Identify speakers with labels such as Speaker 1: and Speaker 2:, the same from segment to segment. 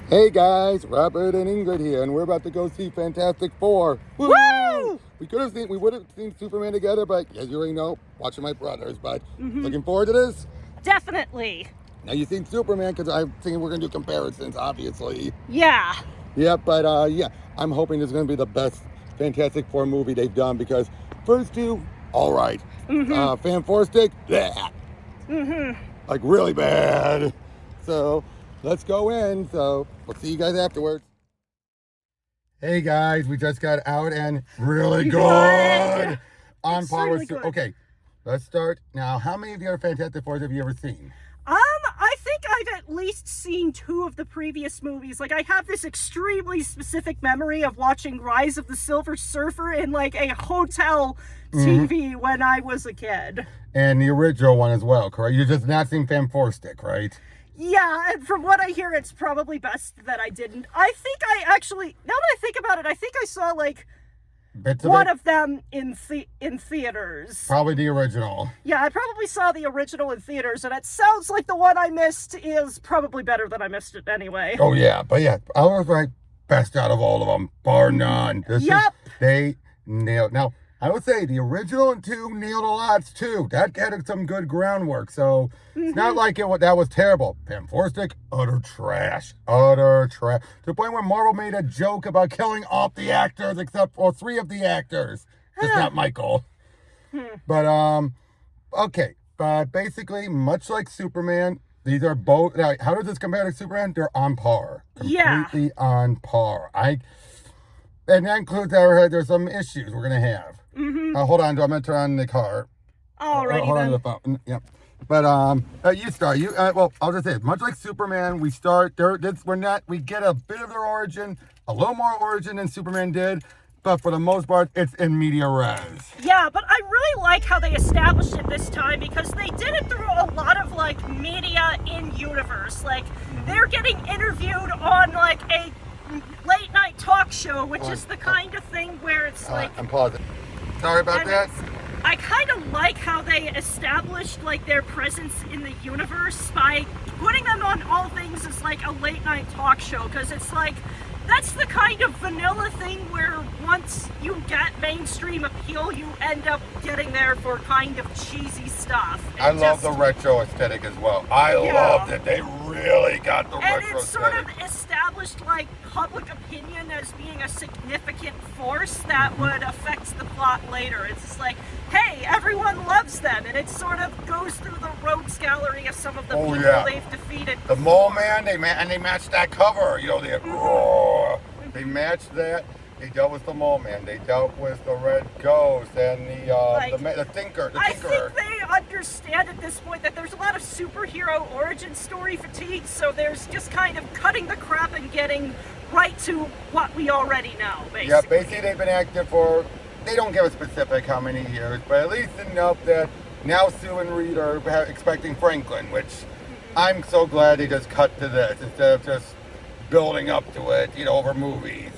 Speaker 1: Hey guys, Robert and Ingrid here, and we're about to go see Fantastic Four. Woo! We would have seen Superman together, but as you already know, watching my brothers. But looking forward to this.
Speaker 2: Definitely.
Speaker 1: Now you've seen Superman, because I'm thinking we're gonna do comparisons, obviously.
Speaker 2: Yeah.
Speaker 1: Yeah, but yeah, I'm hoping this is gonna be the best Fantastic Four movie they've done, because first two, all right. Fan-four-stick, like really bad. So let's go in. So we'll see you guys afterwards. Hey guys, we just got out and really good. On par with
Speaker 2: good.
Speaker 1: Okay, let's start now. How many of the other Fantastic Fours have you ever seen?
Speaker 2: I think I've at least seen 2 of the previous movies. Like, I have this extremely specific memory of watching Rise of the Silver Surfer in, like, a hotel TV when I was a kid.
Speaker 1: And the original one as well, correct? You just not seen Fan-four-stick, right?
Speaker 2: Yeah, and from what I hear, it's probably best that I didn't. I think I actually, now that I think about it, I think I saw, like,
Speaker 1: Bits of
Speaker 2: one
Speaker 1: it?
Speaker 2: of them in theaters.
Speaker 1: Probably the original.
Speaker 2: Yeah, I probably saw the original in theaters, and it sounds like the one I missed is probably better than I missed it anyway.
Speaker 1: Oh yeah, but yeah, I was like best out of all of them, bar none. They nailed. Now I would say the original and 2 nailed a lot too. That had some good groundwork, so it's not like that was terrible. Fan-four-stick, utter trash, to the point where Marvel made a joke about killing off the actors except for 3 of the actors, just not Michael. But okay, but basically, much like Superman, these are both. Now, how does this compare to Superman? They're on par, completely on par. And that includes there's some issues we're gonna have. Hold on, I'm gonna turn on the car.
Speaker 2: Alrighty
Speaker 1: Hold on
Speaker 2: then.
Speaker 1: to the phone. Yep. But you start. Well, I'll just say, much like Superman, we start there. We get a bit of their origin, a little more origin than Superman did, but for the most part, it's in media res.
Speaker 2: Yeah, but I really like how they established it this time, because they did it through a lot of, like, media in universe. Like, they're getting interviewed on, like, a late night talk show, which is the kind of thing where it's like,
Speaker 1: I'm pausing. Sorry about that.
Speaker 2: I kind of like how they established, like, their presence in the universe by putting them on All Things as, like, a late night talk show, because it's like, that's the kind of vanilla thing where once you get mainstream appeal, you end up getting there for kind of cheesy stuff.
Speaker 1: I love the retro aesthetic as well. I love that they really got the
Speaker 2: and
Speaker 1: retro
Speaker 2: it's sort of
Speaker 1: aesthetic.
Speaker 2: established, like, public opinion as being a significant force that would affect the plot later. It's just like, hey, everyone loves them, and it sort of goes through the rogues gallery of some of the people they've defeated.
Speaker 1: The Mole Man, they matched that cover. You know, they matched that. They dealt with the Mole Man. They dealt with the Red Ghost and the Tinker.
Speaker 2: I think they understand at this point that there's a lot of superhero origin story fatigue, so there's just kind of cutting the crap and getting right to what we already know, basically.
Speaker 1: Yeah, basically they've been active for, they don't give a specific how many years, but at least enough that now Sue and Reed are expecting Franklin, which I'm so glad they just cut to this instead of just building up to it, over movies.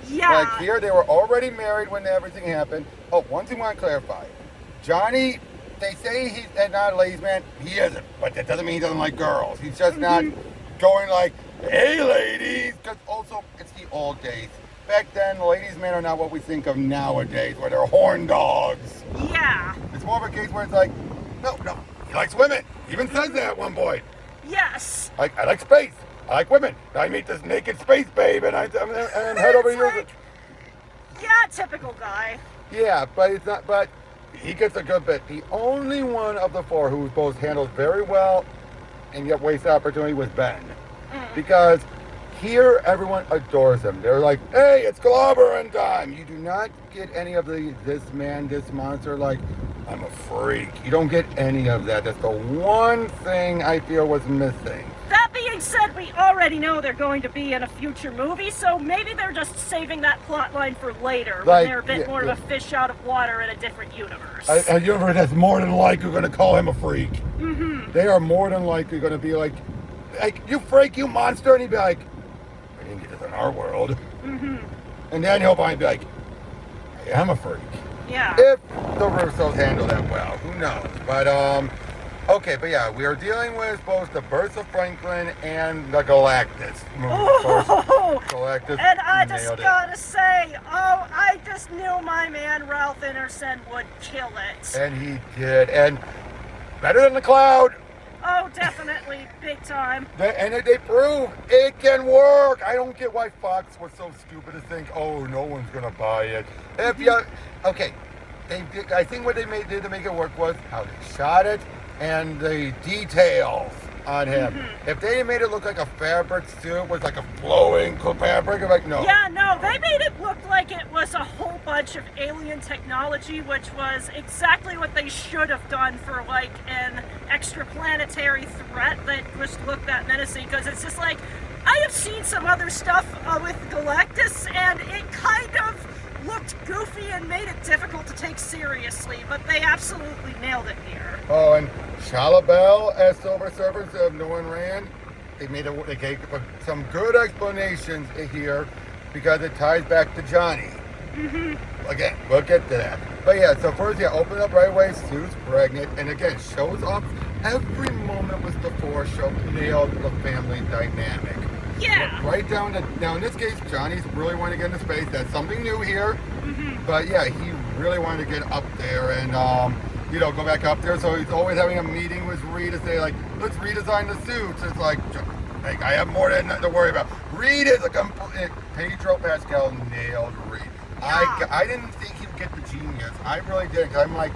Speaker 2: Yeah.
Speaker 1: Like here, they were already married when everything happened. Oh, one thing I want to clarify. Johnny, they say he's not a ladies' man. He isn't, but that doesn't mean he doesn't like girls. He's just not going like, hey ladies, because also it's the old days. Back then, ladies' men are not what we think of nowadays, where they're horn dogs.
Speaker 2: Yeah.
Speaker 1: It's more of a case where it's like, no, he likes women. He even says that at one point.
Speaker 2: Yes.
Speaker 1: I like space. I like women. I meet this naked space babe, and I'm head over heels.
Speaker 2: Like, yeah, typical guy.
Speaker 1: Yeah, but it's not. But he gets a good bit. The only one of the 4 who both handles very well and yet wastes the opportunity was Ben, because here everyone adores him. They're like, "Hey, it's clobbering time." You do not get any of this monster. Like, I'm a freak. You don't get any of that. That's the one thing I feel was missing.
Speaker 2: That being said, we already know they're going to be in a future movie, so maybe they're just saving that plot line for later, when they're a bit more of a fish out of water in a different universe.
Speaker 1: A universe that's more than likely going to call him a freak. They are more than likely going to be like, you freak, you monster, and he'd be like, I didn't get this in our world. And then he'll probably be like, I am a freak.
Speaker 2: Yeah.
Speaker 1: If the Russos handle that well, who knows? But Okay, but yeah, we are dealing with both the birth of Franklin and the Galactus.
Speaker 2: Oh,
Speaker 1: Galactus
Speaker 2: and I just
Speaker 1: nailed it.
Speaker 2: gotta say, I just knew my man Ralph Ineson would kill it.
Speaker 1: And he did, and better than the Cloud.
Speaker 2: Oh, definitely, big time.
Speaker 1: And they prove it can work. I don't get why Fox was so stupid to think, oh, no one's gonna buy it. If you, okay, they did, I think what they did to make it work was how they shot it and the details on him. If they made it look like a fabric suit with like a flowing fabric, I'm like, no.
Speaker 2: Yeah, no, they made it look like it was a whole bunch of alien technology, which was exactly what they should have done for like an extraplanetary threat that just looked that menacing. Because it's just like, I have seen some other stuff with Galactus, and it kind of looked goofy and made it difficult to take seriously, but they absolutely nailed it here.
Speaker 1: Oh, and Shalabel as Silver Surfers of Nolan Rand, they gave some good explanations here because it ties back to Johnny. Again, we'll get to that. But yeah, so first, open up right away, Sue's pregnant, and again, shows off every moment with the Force show, nailed the family dynamic.
Speaker 2: Yeah.
Speaker 1: Right down to, now in this case, Johnny's really wanting to get into space. That's something new here. But yeah, he really wanted to get up there and, go back up there. So he's always having a meeting with Reed to say, like, let's redesign the suits. It's like I have more to worry about. Reed is a complete, Pedro Pascal nailed Reed.
Speaker 2: Yeah.
Speaker 1: I didn't think he would get the genius. I really did. Cause I'm like,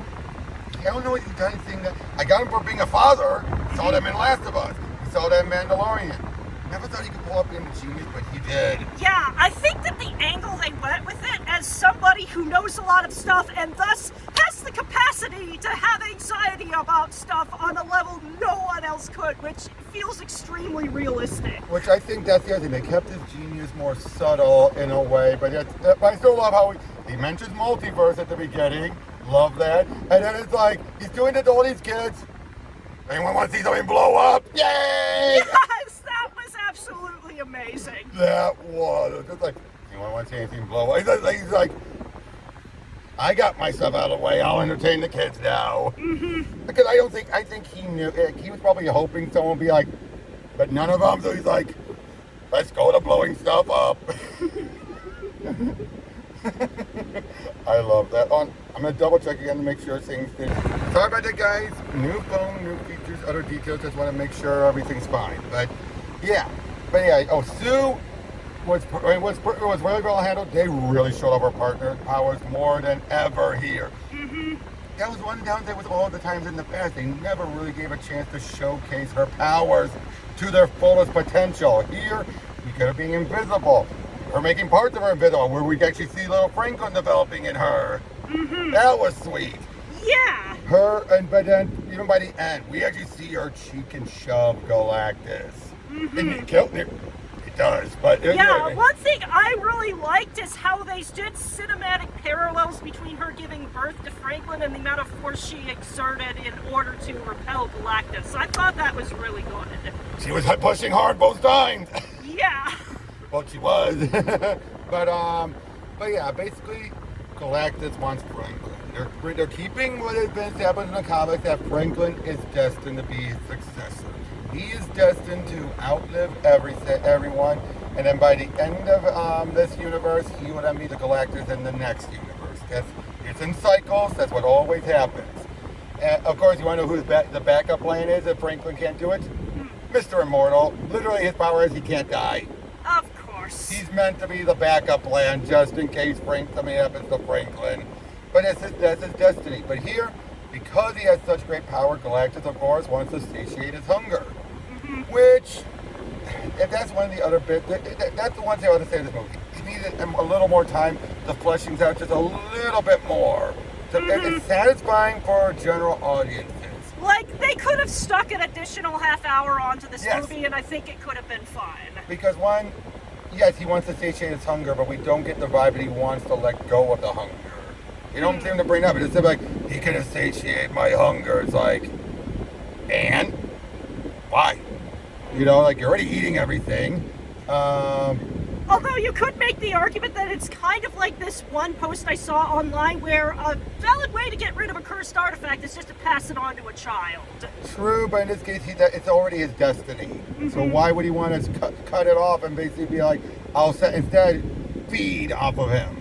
Speaker 1: I don't know what he's done anything that, I got him for being a father. Saw them in Last of Us. We saw that in Mandalorian. Never thought he could pull up being a genius, but he did.
Speaker 2: Yeah, I think that the angle they went with it as somebody who knows a lot of stuff and thus has the capacity to have anxiety about stuff on a level no one else could, which feels extremely realistic.
Speaker 1: Which I think that's the other thing. They kept his genius more subtle in a way, but I still love how he mentions multiverse at the beginning. Love that. And then it's like, he's doing it to all these kids. Anyone want to see something blow up? Yay!
Speaker 2: Yes, that was absolutely amazing.
Speaker 1: That was just like, anyone want to see anything blow up? He's like, I got myself out of the way. I'll entertain the kids now. Because I think he knew. He was probably hoping someone would be like, but none of them. So he's like, let's go to blowing stuff up. I love that. I'm going to double check again to make sure things did. Sorry about that, guys. New phone, new features, other details. Just want to make sure everything's fine. But yeah. Oh, Sue was really well handled. They really showed off her partner powers more than ever here. That was one downside with all the times in the past. They never really gave a chance to showcase her powers to their fullest potential. Here, we could have been invisible. Her making parts of her invisible, where we actually see little Franklin developing in her. That was sweet.
Speaker 2: Yeah.
Speaker 1: But then even by the end, we actually see her cheek and shove Galactus. And it killed it. It does, but
Speaker 2: one thing I really liked is how they did cinematic parallels between her giving birth to Franklin and the amount of force she exerted in order to repel Galactus. I thought that was really good.
Speaker 1: She was pushing hard both times.
Speaker 2: Yeah.
Speaker 1: Well, she was. but yeah, basically, Galactus wants Franklin. They're keeping what has been established in the comics that Franklin is destined to be his successor. He is destined to outlive everyone, and then by the end of this universe, he would then be the Galactus in the next universe. It's in cycles. That's what always happens. And of course, you want to know who the backup plan is if Franklin can't do it? Mr. Immortal. Literally, his power is he can't die.
Speaker 2: Of course.
Speaker 1: He's meant to be the backup plan just in case something happens to Franklin. But that's his destiny. But here, because he has such great power, Galactus, of course, wants to satiate his hunger. Which, if that's one of the other bits, that's the one thing I want to say in this movie. He needed a little more time to flesh things out just a little bit more. So it's satisfying for general audiences.
Speaker 2: Like, they could have stuck an additional half hour onto this movie, and I think it could have been fine.
Speaker 1: Because one, yes, he wants to satiate his hunger, but we don't get the vibe that he wants to let go of the hunger. You don't seem to bring it up. It's like, he can satiate my hunger. It's like, and? Why? You know, like, you're already eating everything.
Speaker 2: Oh, Although you could make the argument that it's kind of like this one post I saw online where a valid way to get rid of a cursed artifact is just to pass it on to a child.
Speaker 1: True, but in this case, it's already his destiny. So why would he want to cut it off and basically be like, instead feed off of him?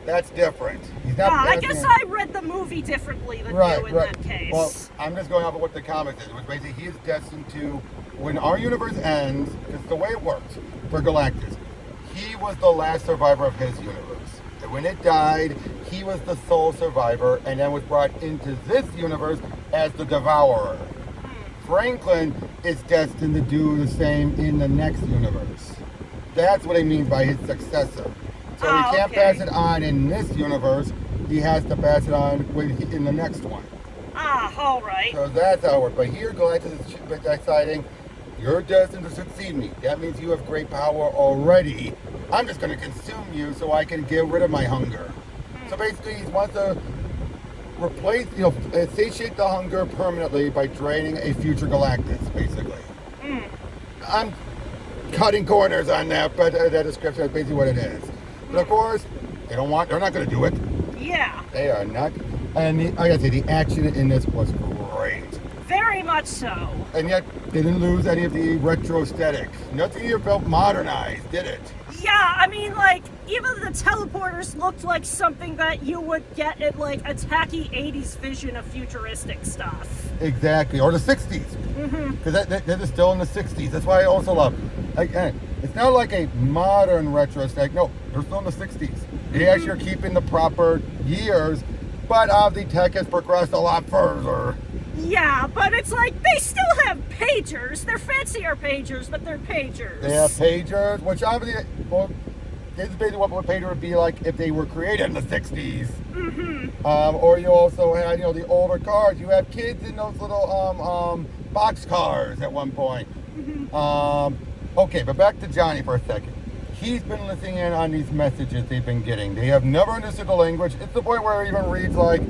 Speaker 1: That's different. He's not.
Speaker 2: I guess I read the movie differently than you in that case.
Speaker 1: Well, I'm just going off of what the comics is. Which basically he is destined to, when our universe ends, it's the way it works for Galactus. He was the last survivor of his universe. And when it died, he was the sole survivor, and then was brought into this universe as the devourer. Franklin is destined to do the same in the next universe. That's what he means by his successor. So he can't pass it on in this universe. He has to pass it on in the next one.
Speaker 2: All right.
Speaker 1: So that's how it works. But here, Galactus is deciding, you're destined to succeed me. That means you have great power already. I'm just going to consume you so I can get rid of my hunger. So basically, he wants to replace, satiate the hunger permanently by draining a future Galactus, basically. I'm cutting corners on that, but that description is basically what it is. But of course, they're not going to do it.
Speaker 2: Yeah.
Speaker 1: They are not. And I gotta say, the action in this was great.
Speaker 2: Very much so.
Speaker 1: And yet, they didn't lose any of the retro aesthetic. Nothing here felt modernized, did it?
Speaker 2: Yeah, I mean, like, even the teleporters looked like something that you would get in, like, a tacky 80s vision of futuristic stuff.
Speaker 1: Exactly. Or the 60s. Because they're still in the 60s. That's why I also love it's not like a modern retro aesthetic. No, they're still in the 60s. They actually are keeping the proper years, but the tech has progressed a lot further.
Speaker 2: Yeah, but it's like, they still have pagers. They're fancier pagers, but they're pagers.
Speaker 1: They have pagers, which obviously, well, this is basically what a pager would be like if they were created in the 60s. Or you also had, the older cars. You have kids in those little box cars at one point. Okay, but back to Johnny for a second. He's been listening in on these messages they've been getting. They have never understood the language. It's the point where it even reads like,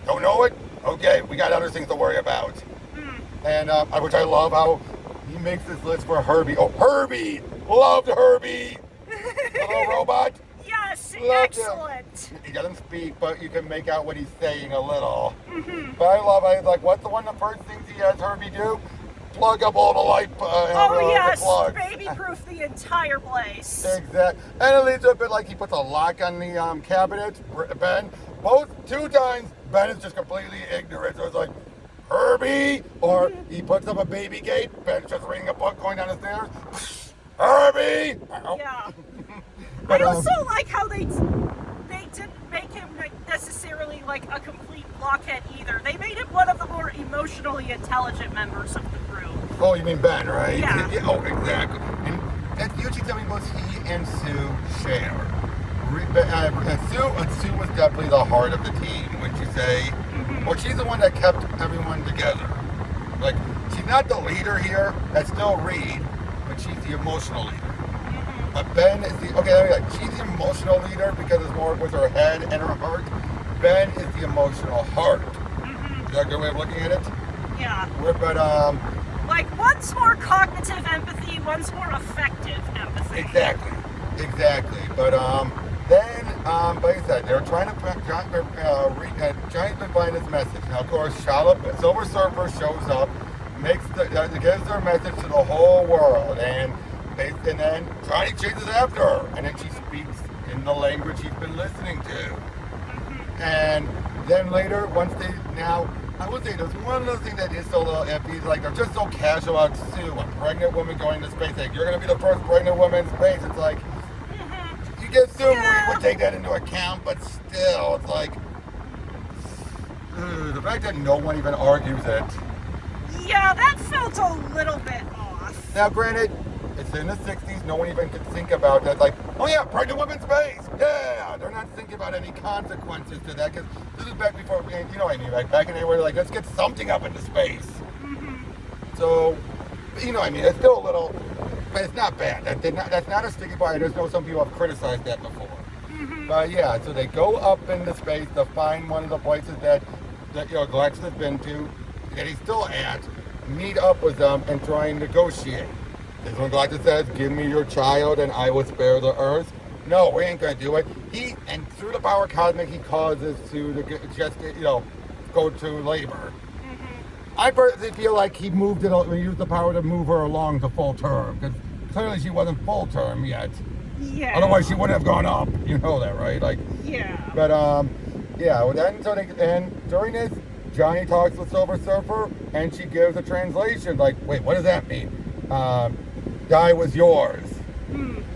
Speaker 1: don't know it? Okay, we got other things to worry about. And which I love how he makes this list for Herbie. Oh, Herbie! Loved Herbie! The little robot.
Speaker 2: Yes,
Speaker 1: Loved
Speaker 2: excellent.
Speaker 1: Him. He doesn't speak, but you can make out what he's saying a little. But I like, what's the first things he has Herbie do? Plug up all the light
Speaker 2: yes,
Speaker 1: the plugs.
Speaker 2: baby-proof the entire place.
Speaker 1: Exactly. And it leads to a bit like he puts a lock on the cabinet. Ben, two times, Ben is just completely ignorant. So it's like, Herbie! Or he puts up a baby gate. Ben's just reading a book going down the stairs. Herbie!
Speaker 2: Yeah.
Speaker 1: But,
Speaker 2: I also like how they didn't make him necessarily like a complete blockhead either. They made him one of the more emotionally intelligent members of the crew.
Speaker 1: Oh, you mean Ben, right?
Speaker 2: Yeah.
Speaker 1: Oh, exactly. And that's usually something both he and Sue share. Sue was definitely the heart of the team, wouldn't you say? Well, she's the one that kept everyone together. Like, she's not the leader here. That's still Reed, but she's the emotional leader. But Ben is she's the emotional leader because it's more with her head and her heart. Ben is the emotional heart. Is that a good way of looking at it?
Speaker 2: Yeah.
Speaker 1: But
Speaker 2: like, one's more cognitive empathy, one's more effective empathy.
Speaker 1: Exactly. But then, like I said, they're trying to Johnny's been finding this message. Now, of course, Silver Surfer shows up, gives their message to the whole world, and then Johnny chases after her, and then she speaks in the language he's been listening to. And then later, I would say there's one little thing that is still a little iffy. Like, they're just so casual about Sue, a pregnant woman going to space. Like, you're going to be the first pregnant woman in space. It's like, you get Sue, we would take that into account, but still, it's like, the fact that no one even argues it.
Speaker 2: Yeah, that felt a little bit off.
Speaker 1: Now, granted, it's in the 60s, no one even could think about that. Like, oh yeah, pregnant woman in space. Yeah, they're not thinking about any consequences to that, because this is back before, you know what I mean, like back in the where like, let's get something up into space. So, you know what I mean, it's still a little, but it's not bad. That's not a sticky point. I just know some people have criticized that before. But yeah, so they go up into space to find one of the places that Galactus has been to, that he's still at, meet up with them and try and negotiate. This one Galactus says, give me your child and I will spare the Earth. No, we ain't gonna do it. And through the power cosmic, he causes to just, go to labor. I personally feel like he used the power to move her along to full term, because clearly she wasn't full term yet.
Speaker 2: Yeah.
Speaker 1: Otherwise she wouldn't have gone up. You know that, right? Like. Yeah. But and during this, Johnny talks with Silver Surfer, and she gives a translation. Like, wait, what does that mean? Die was yours.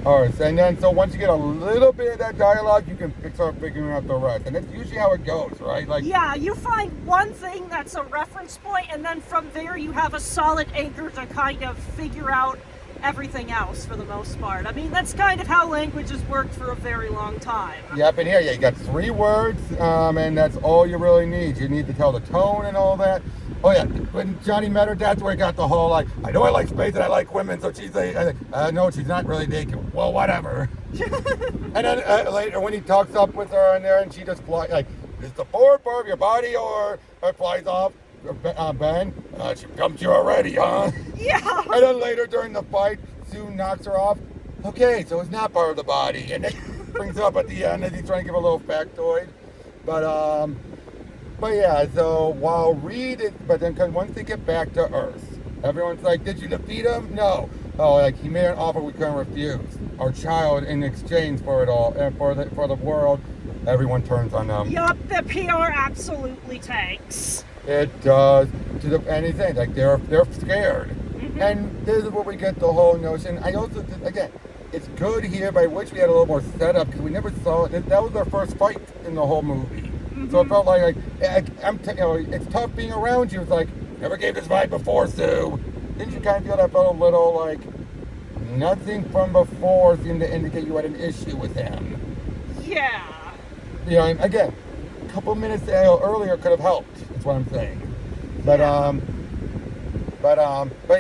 Speaker 1: Ours. And then, so once you get a little bit of that dialogue, you can start figuring out the rest. And that's usually how it goes, right? Like,
Speaker 2: yeah, you find one thing that's a reference point, and then from there you have a solid anchor to kind of figure out everything else for the most part. I mean, that's kind of how language has worked for a very long time.
Speaker 1: Yep, and here you got 3 words, and that's all you really need. You need to tell the tone and all that. Oh yeah, when Johnny met her, that's where he got the whole, like, I know I like space and I like women, so she's no, she's not really naked. Well, whatever. And then later when he talks up with her in there, and she just flies, like, is the forward part of your body or flies off? Ben, she dumped you already, huh?
Speaker 2: Yeah.
Speaker 1: And then later during the fight, Sue knocks her off. Okay, so it's not part of the body. And then brings it up at the end as he's trying to give a little factoid. But yeah, so while but then once they get back to Earth, everyone's like, did you defeat him? No. Oh, like, he made an offer we couldn't refuse. Our child in exchange for it all, and for the world. Everyone turns on them.
Speaker 2: Yup, the PR absolutely tanks.
Speaker 1: It does to anything. Like, they're scared. And this is where we get the whole notion. I also, again, it's good here by which we had a little more setup, because we never saw it. That was our first fight in the whole movie. So it felt like it's tough being around you. It's like, never gave this vibe before, Sue. Didn't you kind of feel that felt a little like nothing from before seemed to indicate you had an issue with him?
Speaker 2: Yeah.
Speaker 1: You know, again, a couple minutes earlier could have helped. That's what I'm saying. But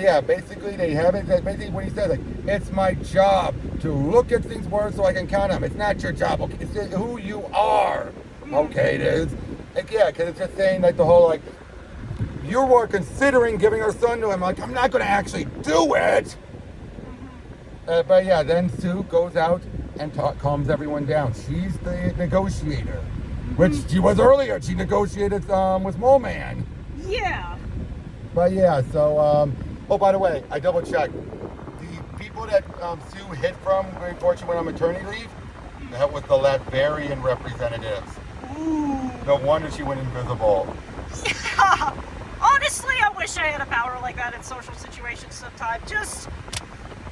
Speaker 1: yeah, basically they have it. Basically, what he says, like, it's my job to look at things worse so I can count them. It's not your job. Okay, it's who you are. Okay, it is. Like, yeah, because it's just saying, like, the whole, like, you were considering giving our son to him. Like, I'm not going to actually do it. But yeah, then Sue goes out and calms everyone down. She's the negotiator, which she was earlier. She negotiated with Mole Man.
Speaker 2: Yeah.
Speaker 1: But yeah, so, oh, by the way, I double checked. The people that Sue hid from before she went on maternity leave, that was the Latvian representatives.
Speaker 2: Ooh.
Speaker 1: No wonder she went invisible.
Speaker 2: Yeah. Honestly, I wish I had a power like that in social situations sometime. Just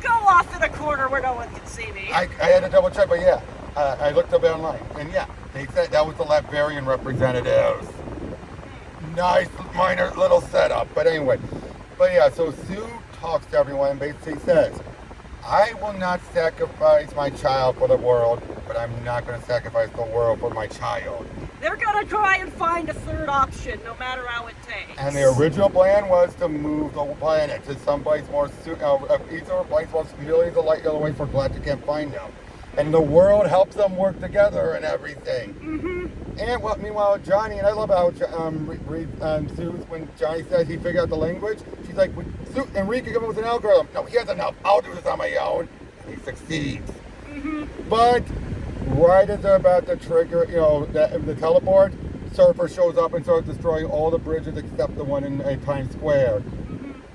Speaker 2: go off in a corner where no one can see me.
Speaker 1: I had to double check, but yeah, I looked up online, and yeah, they said that was the Latvian representatives. Nice minor little setup, but anyway. But yeah, so Sue talks to everyone and basically says, I will not sacrifice my child for the world, but I'm not going to sacrifice the world for my child.
Speaker 2: They're going to try and find a third option, no matter how it takes.
Speaker 1: And the original plan was to move the planet to someplace more, each of the place was millions of light years away for Galactus can't find them. And the world helps them work together and everything. And meanwhile, Johnny, and I love how Sue, when Johnny says he figured out the language, she's like, Enrique come up with an algorithm. No, he has enough. I'll do this on my own. And he succeeds. But right as they're about to trigger, the teleport, Surfer shows up and starts destroying all the bridges except the one in Times Square.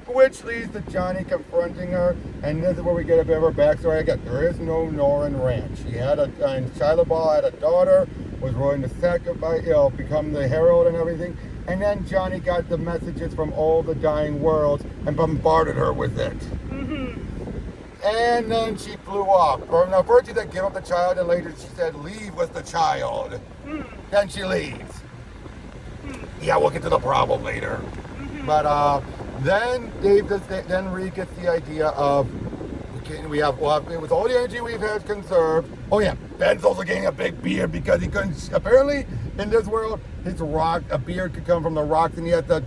Speaker 1: Which leads to Johnny confronting her, and this is where we get a bit of her backstory. Again, there is no Norin Ranch. She had and Shia LaBeouf had a daughter, was willing to sacrifice, become the Herald and everything. And then Johnny got the messages from all the dying worlds and bombarded her with it. And then she flew off. Now, first she said, give up the child, and later she said, leave with the child. Then she leaves. Yeah, we'll get to the problem later. But then Reed gets the idea of, with all the energy we've had conserved. Oh yeah, Ben's also getting a big beard because he couldn't. Apparently, in this world, a beard could come from the rocks, and he had to.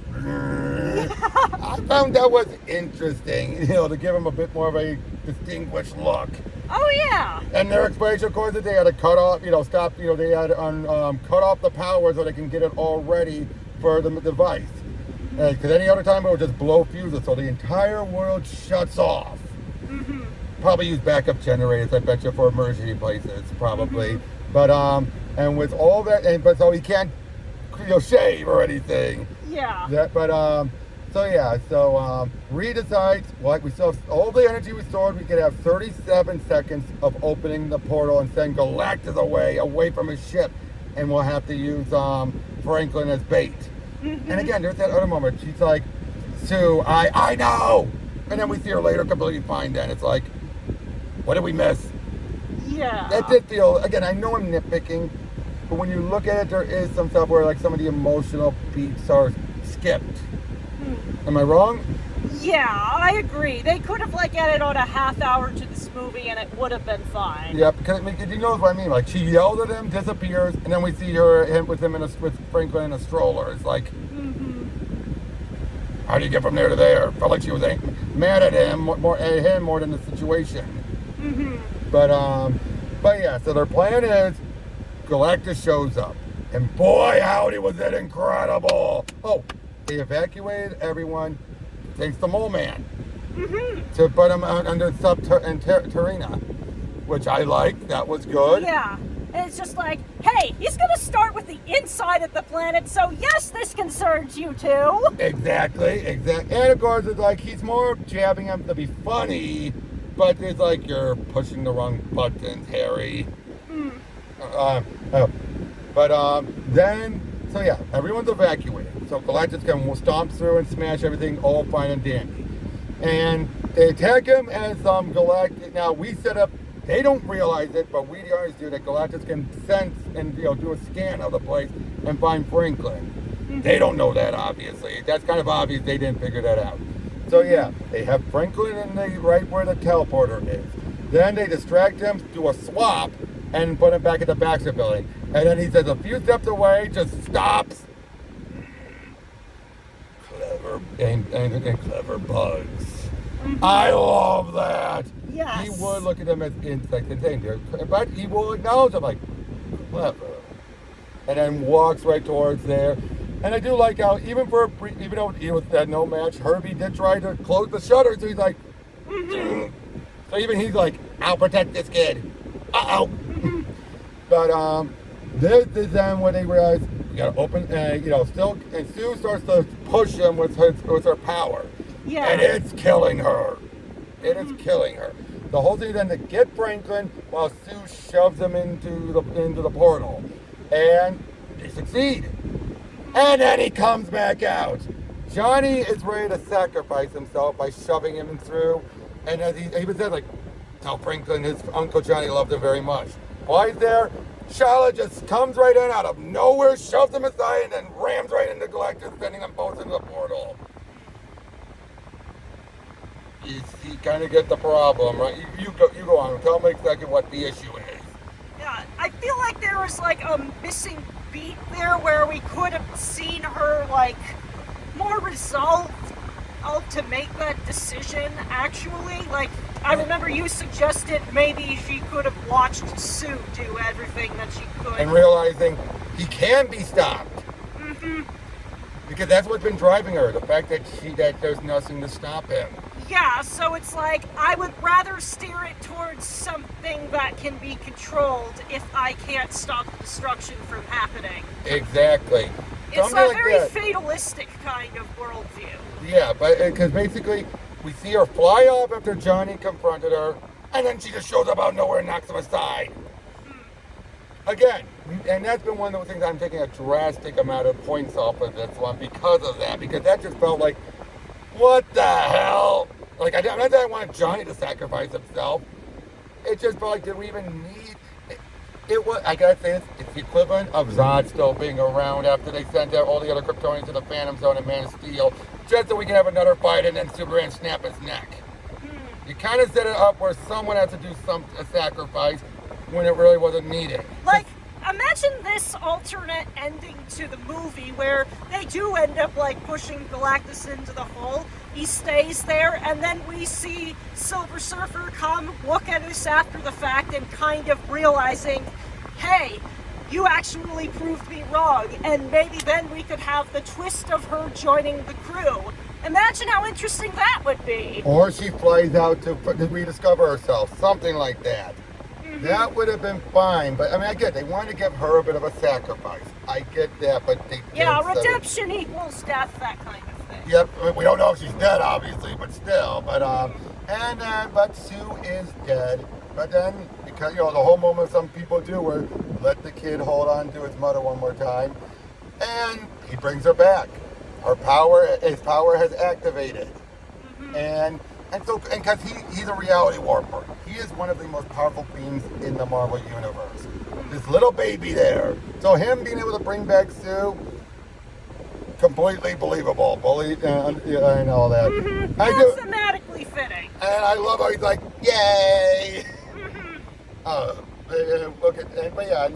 Speaker 1: I found that was interesting, to give him a bit more of a distinguished look.
Speaker 2: Oh yeah.
Speaker 1: And their explanation, of course, is they had to cut off, they had to cut off the power so they can get it all ready for the device. Because any other time it would just blow fuses, so the entire world shuts off. Probably use backup generators, I bet you, for emergency places, probably. But and with all that, but so he can't, shave or anything.
Speaker 2: Yeah.
Speaker 1: So Reed decides, we still have all the energy we stored. We could have 37 seconds of opening the portal and send Galactus away from his ship, and we'll have to use Franklin as bait. And again, there's that other moment. She's like, Sue, I know, and then we see her later completely fine. Then it's like, what did we miss?
Speaker 2: Yeah.
Speaker 1: That did feel. Again, I know I'm nitpicking, but when you look at it, there is some stuff where like some of the emotional beats are skipped. Am I wrong?
Speaker 2: Yeah, I agree. They could have added on a half hour to this movie and it would have been fine.
Speaker 1: Yeah, because you know what I mean. Like she yelled at him, disappears, and then we see him with Franklin in a stroller. It's like, how do you get from there to there? Felt like she was mad at him more than the situation. But yeah. So their plan is Galactus shows up, and boy, howdy, was it incredible! Oh. They evacuated everyone, thanks to Mole Man, to put him under Terina, which I liked. That was good.
Speaker 2: Yeah, and it's just like, hey, he's gonna start with the inside of the planet, so yes, this concerns you too.
Speaker 1: Exactly. And of course, it's like he's more jabbing him to be funny, but it's like you're pushing the wrong buttons, Harry. So yeah, everyone's evacuated. So Galactus can stomp through and smash everything, all fine and dandy. And they attack him as Galactus. Now we set up. They don't realize it, but we always do that. Galactus can sense and do a scan of the place and find Franklin. They don't know that, obviously. That's kind of obvious. They didn't figure that out. So yeah, they have Franklin in right where the teleporter is. Then they distract him, do a swap, and put him back at the Baxter building. And then he says a few steps away, just stops. Clever and clever bugs. I love that.
Speaker 2: Yes.
Speaker 1: He would look at them as insects and danger, but he will acknowledge them like clever. And then walks right towards there. And I do like how even though he was at no match, Herbie did try to close the shutter. So he's like, so even he's like, I'll protect this kid. But this is then when they realize we gotta open, still, and Sue starts to push him with her power.
Speaker 2: Yeah.
Speaker 1: And it's killing her. It is killing her. The whole thing is then to get Franklin while Sue shoves him into the portal, and they succeed. And then he comes back out. Johnny is ready to sacrifice himself by shoving him through, and as he even said, like, tell Franklin his Uncle Johnny loved him very much. While he's there, Charlotte just comes right in out of nowhere, shoves him aside, and then rams right into Galactus, sending them both into the portal. You kind of get the problem, right? You go on. Tell me exactly what the issue is.
Speaker 2: Yeah, I feel like there was a missing beat there where we could have seen her more resolved to make that decision. Actually, I remember you suggested maybe she could have watched Sue do everything that she could,
Speaker 1: and realizing he can be stopped. Because that's what's been driving her, the fact that there's nothing to stop him.
Speaker 2: Yeah, so it's I would rather steer it towards something that can be controlled if I can't stop destruction from happening.
Speaker 1: Exactly.
Speaker 2: It's a very fatalistic kind of worldview.
Speaker 1: Yeah, but because basically we see her fly off after Johnny confronted her, and then she just shows up out of nowhere and knocks him aside. Again, and that's been one of those things I'm taking a drastic amount of points off of this one because of that, because that just felt like, what the hell? Not that I want Johnny to sacrifice himself. It just felt like, did we even need it? I gotta say, it's the equivalent of Zod still being around after they sent out all the other Kryptonians to the Phantom Zone and Man of Steel, just so we can have another fight and then Superman snap his neck. You kind of set it up where someone has to do a sacrifice when it really wasn't needed.
Speaker 2: Imagine this alternate ending to the movie where they do end up pushing Galactus into the hole. He stays there, and then we see Silver Surfer come look at us after the fact and kind of realizing, hey, you actually proved me wrong, and maybe then we could have the twist of her joining the crew. Imagine how interesting that would be.
Speaker 1: Or she flies out to rediscover herself, something like that. That would have been fine, but I mean, I get they wanted to give her a bit of a sacrifice. I get that, but they
Speaker 2: redemption equals death, that kind of thing.
Speaker 1: Yep, I mean, we don't know if she's dead, obviously, but still. But Sue is dead. But then, because the whole moment some people do, where let the kid hold on to his mother one more time, and he brings her back. His power has activated, and because he's a reality warper. He is one of the most powerful beings in the Marvel universe. This little baby there. So him being able to bring back Sue, completely believable. And all that.
Speaker 2: Thematically fitting.
Speaker 1: And I love how he's like, yay! And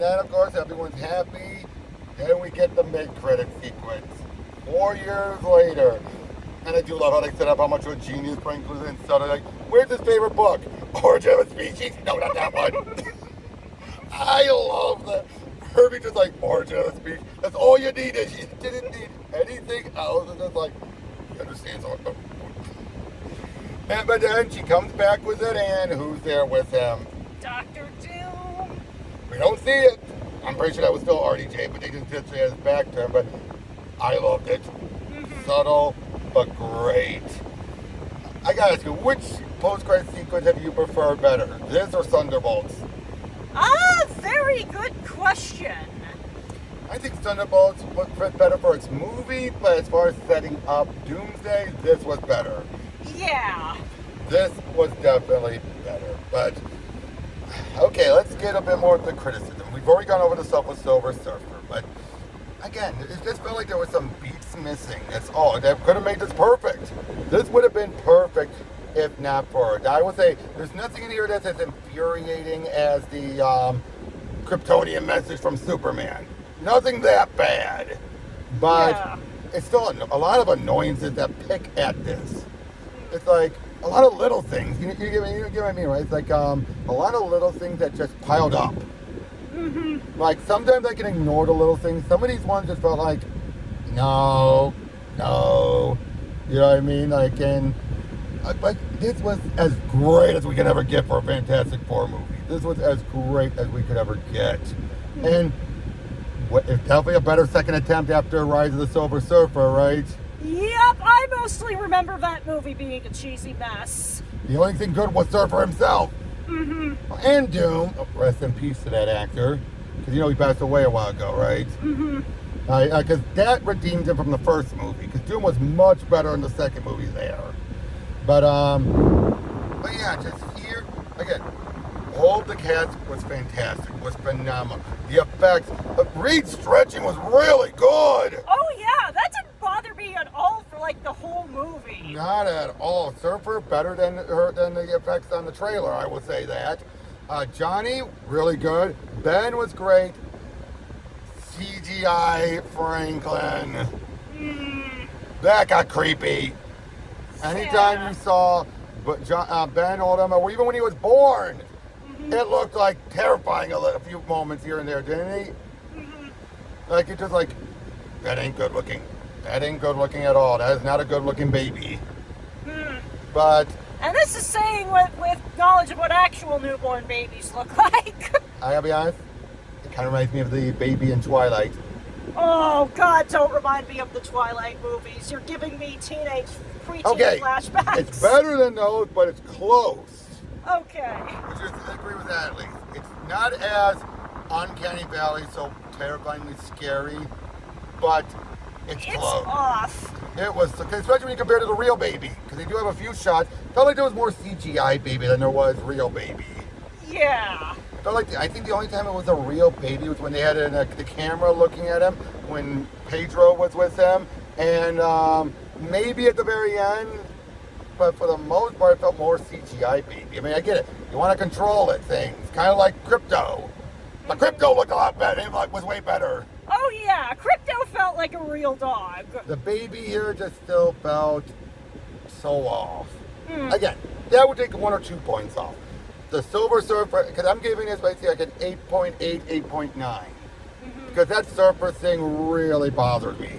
Speaker 1: then of course everyone's happy. Then we get the mid-credit sequence. 4 years later. And I do love how they set up how much of a genius Frank was in. So they're like, where's his favorite book? Origin of a Species? No, not that one. I love that. Herbie just like, Origin of a Species. That's all you needed. You didn't need anything else. It's just like, he understands all. But then she comes back with it, and who's there with him?
Speaker 2: Dr. Doom.
Speaker 1: We don't see it. I'm pretty sure that was still RDJ, but they just say his back to him. But I loved it. Subtle, but great. I gotta ask you, which post-credit sequence have you preferred better? This or Thunderbolts?
Speaker 2: Very good question.
Speaker 1: I think Thunderbolts was better for its movie, but as far as setting up Doomsday, this was better.
Speaker 2: Yeah.
Speaker 1: This was definitely better. But, okay, let's get a bit more of the criticism. We've already gone over the stuff with Silver Surfer, but again, it just felt like there was some beats missing. That's all. That could have made this perfect. This would have been perfect if not for it. I would say there's nothing in here that's as infuriating as the Kryptonian message from Superman. Nothing that bad. But it's still a lot of annoyances that pick at this. It's like a lot of little things. You get what I mean, right? It's like a lot of little things that just piled up. Like sometimes I can ignore the little things. Some of these ones just felt like, no. You know what I mean? Like, this was as great as we could ever get for a Fantastic Four movie. This was as great as we could ever get. And it's definitely a better second attempt after Rise of the Silver Surfer, right?
Speaker 2: Yep, I mostly remember that movie being a cheesy mess.
Speaker 1: The only thing good was Surfer himself. And Doom. Rest in peace to that actor. Because he passed away a while ago, right? Because that redeemed him from the first movie. Because Doom was much better in the second movie there. But yeah, just here, again, all the cast was fantastic, was phenomenal. The effects, Reed's stretching was really good.
Speaker 2: Oh yeah, that didn't bother me at all for like the whole movie.
Speaker 1: Not at all. Surfer better than the effects on the trailer, I will say that. Johnny, really good. Ben was great. CGI Franklin. That got creepy. Anytime you saw Ben Oldham, or even when he was born, it looked like terrifying a few moments here and there, didn't he? Like, it's just like, that ain't good looking. That ain't good looking at all. That is not a good looking baby. But...
Speaker 2: And this is saying with knowledge of what actual newborn babies look like.
Speaker 1: I gotta be honest, it kind of reminds me of the baby in Twilight.
Speaker 2: Oh, God, don't remind me of the Twilight movies. You're giving me teenage, preteen flashbacks.
Speaker 1: It's better than those, but it's close.
Speaker 2: Okay.
Speaker 1: Would you agree with that at least? It's not as Uncanny Valley, so terrifyingly scary, but it's close.
Speaker 2: It's off.
Speaker 1: It was, especially when you compare it to the real baby, because they do have a few shots. Felt like there was more CGI baby than there was real baby.
Speaker 2: Yeah.
Speaker 1: Felt like I think the only time it was a real baby was when they had the camera looking at him when Pedro was with him, and maybe at the very end. But for the most part, it felt more CGI baby. I mean, I get it. You want to control it, things kind of like Crypto. But Crypto looked a lot better. It was way better.
Speaker 2: Oh yeah, Crypto felt like a real dog.
Speaker 1: The baby here just still felt so off. Again, that would take 1 or 2 points off. The Silver Surfer, because I'm giving this basically like an 8.8, 8.9. Because that Surfer thing really bothered me.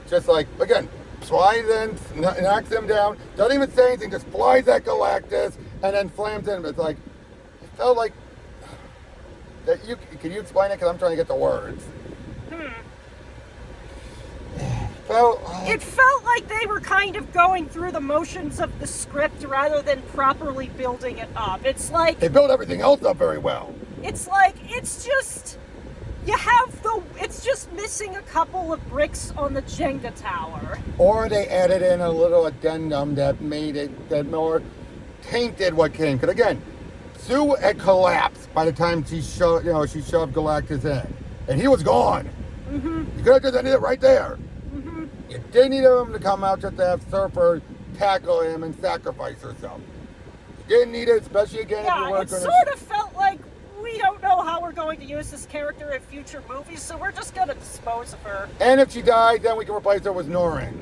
Speaker 1: Just like, again, flies in, knocks him down, doesn't even say anything, just flies at Galactus, and then slams in. It's like, it felt like, can you explain it? Because I'm trying to get the words.
Speaker 2: It felt like they were kind of going through the motions of the script rather than properly building it up. It's like...
Speaker 1: They built everything else up very well.
Speaker 2: It's like, it's just... It's just missing a couple of bricks on the Jenga tower.
Speaker 1: Or they added in a little addendum that made it, that more tainted what came. Because again, Sue had collapsed by the time she shoved Galactus in. And he was gone. You could have just ended it right there. You didn't need him to come out just to have Surfer tackle him and sacrifice herself. You didn't need it, especially again if you weren't going to...
Speaker 2: sort of felt like we don't know how we're going to use this character in future movies, so we're just going to dispose of her.
Speaker 1: And if she died, then we can replace her with Norrin.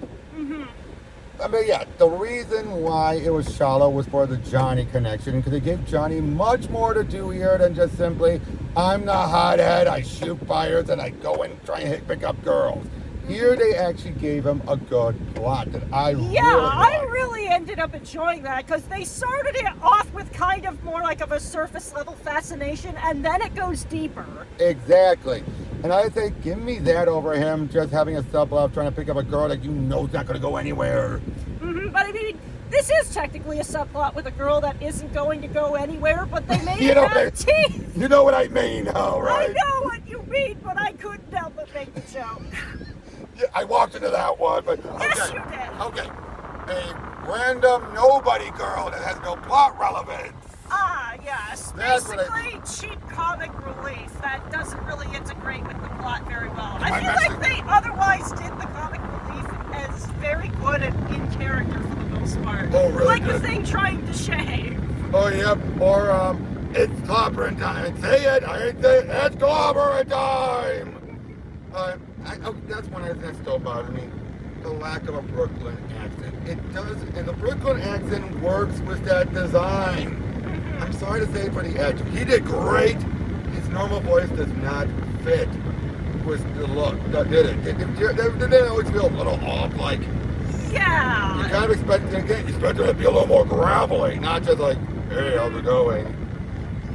Speaker 1: I mean, yeah, the reason why it was shallow was for the Johnny connection, because it gave Johnny much more to do here than just simply, I'm the hothead, I shoot fires, and I go and try and pick up girls. Here they actually gave him a good plot that I really liked.
Speaker 2: I really ended up enjoying that because they started it off with kind of more like of a surface level fascination and then it goes deeper.
Speaker 1: Exactly. And I say, give me that over him just having a subplot trying to pick up a girl that you know is not going to go anywhere.
Speaker 2: But I mean, this is technically a subplot with a girl that isn't going to go anywhere, but they made it have teeth.
Speaker 1: You know what I mean, though, right?
Speaker 2: I know what you mean, but I couldn't help but make the joke.
Speaker 1: Yeah, I walked into that one, but
Speaker 2: yes, you did.
Speaker 1: Okay, a random nobody girl that has no plot relevance.
Speaker 2: Ah, yes. Basically, cheap comic relief that doesn't really integrate with the plot very well. I feel like they otherwise did the comic relief as very good and in character for the most part.
Speaker 1: Oh, really?
Speaker 2: Like the Thing trying to shave.
Speaker 1: Oh, yep. Or, it's clobbering time. Say it. I ain't say it. It's clobbering time. That's one of the things that still bothers me. The lack of a Brooklyn accent. It does, and the Brooklyn accent works with that design. I'm sorry to say for the actor. He did great. His normal voice does not fit with the look. That did it. They always feel a little off, like...
Speaker 2: Yeah.
Speaker 1: You kind of expect it to be a little more gravelly, not just like, hey, how's it going?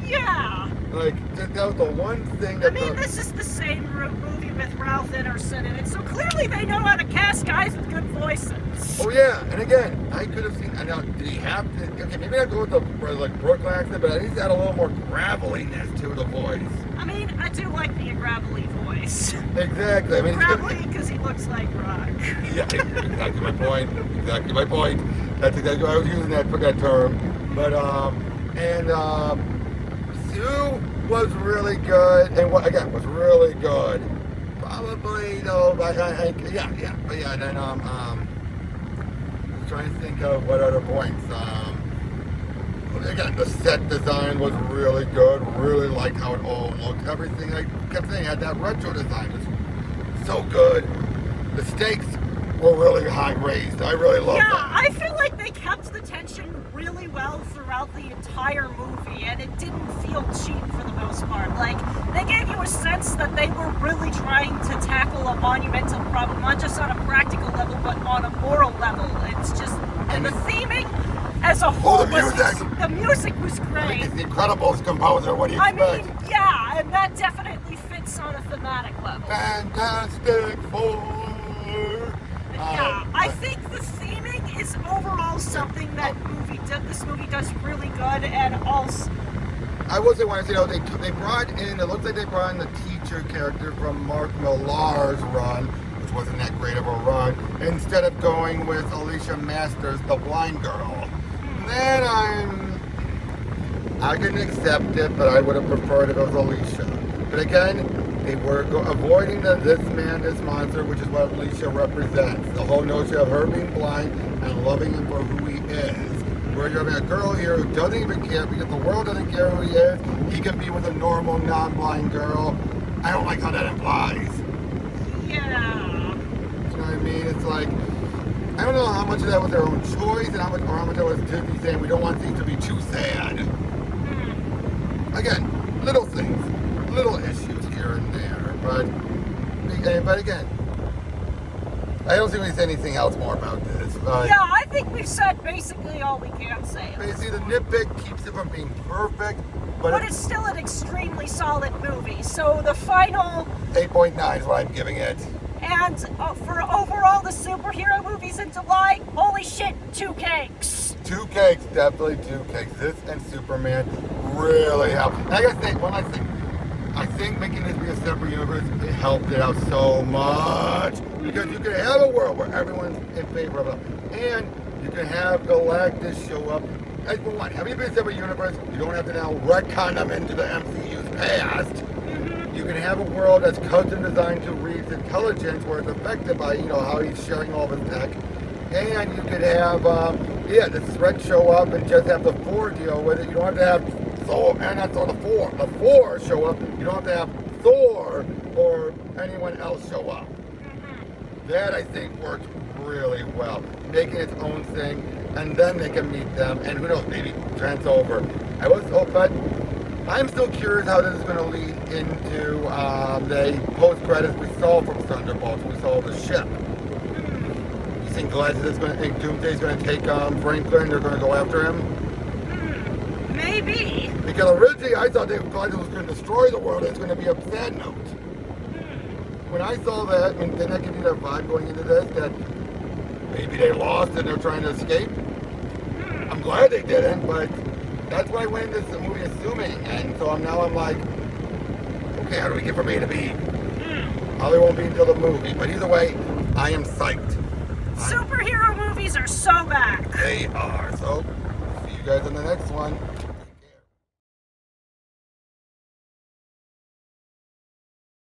Speaker 2: Yeah.
Speaker 1: Like, that was the one thing that...
Speaker 2: I mean, this is the same movie with Ralph Ineson in it, so clearly they know how to cast guys with good voices.
Speaker 1: Oh, yeah, and again, I could have seen... Now, did he have to... Okay, maybe not go with the Brooklyn accent, but at least add a little more graveliness to the voice.
Speaker 2: I mean, I do like the gravelly voice.
Speaker 1: Exactly. I mean,
Speaker 2: gravelly because he looks like rock.
Speaker 1: Yeah, exactly my point. Exactly my point. That's exactly why I was using that term. But, Sue was really good, and was really good. Probably, though, but and then, I'm trying to think of what other points. Again, the set design was really good, really liked how it all looked. Everything, I kept saying, had that retro design. It was so good. The stakes were really high raised. I really loved that.
Speaker 2: Yeah, I feel like they kept the tension really well throughout the entire movie, and it didn't feel cheap for the most part. Like, they gave you a sense that they were really trying to tackle a monumental problem, not just on a practical level, but on a moral level. It's just, and the theming as a whole, the music was great.
Speaker 1: He's the Incredibles composer, what do you expect?
Speaker 2: I mean, yeah, and that definitely fits on a thematic level.
Speaker 1: Fantastic Four!
Speaker 2: Yeah, I think the theming is overall something that this movie does really good, and also...
Speaker 1: I will say one thing, they brought in, it looks like they brought in the teacher character from Mark Millar's run, which wasn't that great of a run, instead of going with Alicia Masters, the blind girl. Then I can accept it, but I would have preferred if it was Alicia. But again, they were avoiding this man, this monster, which is what Alicia represents. The whole notion of her being blind and loving him for who he is. Where you're having a girl here who doesn't even care because the world doesn't care who he is. He can be with a normal, non-blind girl. I don't like how that implies.
Speaker 2: Yeah.
Speaker 1: You know what I mean? It's like, I don't know how much of that was their own choice and how much that was Disney saying we don't want things to be too sad. Again, little things, little issues here and there, but again, I don't think we say anything else more about this.
Speaker 2: Yeah, I think we've said basically all we can say.
Speaker 1: Basically, the nitpick keeps it from being perfect,
Speaker 2: but it's still an extremely solid movie. So the final
Speaker 1: 8.9 is what I'm giving it.
Speaker 2: And for overall the superhero movies in July, holy shit, 2 cakes.
Speaker 1: 2 cakes, definitely 2 cakes. This and Superman really helped. And I gotta say, one last thing. I think making this be a separate universe, it helped it out so much. Because you can have a world where everyone's in favor of it. And you can have Galactus show up. As for one, having it be a separate universe, you don't have to now retcon them into the MCU's past. You can have a world that's custom designed to Reed's intelligence, where it's affected by, how he's sharing all of his tech. And you could have, the threat show up and just have the 4 deal with it. You don't have to have Thor, and that's all the 4 show up. You don't have to have Thor or anyone else show up. That, I think, works really well. Making its own thing, and then they can meet them, and who knows, maybe trans over. But I'm still curious how this is going to lead into the post-credits we saw from Thunderbolts. We saw the ship. You think Doomsday's going to take Franklin? They're going to go after him?
Speaker 2: Maybe.
Speaker 1: Because originally I thought Galactus was going to destroy the world. It's going to be a sad note. When I saw that, didn't that give you that vibe going into this, that maybe they lost and they're trying to escape? I'm glad they didn't, but that's what I went into this movie assuming. And so I'm like, okay, how do we get from A to B? Probably won't be until the movie. But either way, I am psyched.
Speaker 2: Superhero movies are so back.
Speaker 1: They are. So, see you guys in the next one.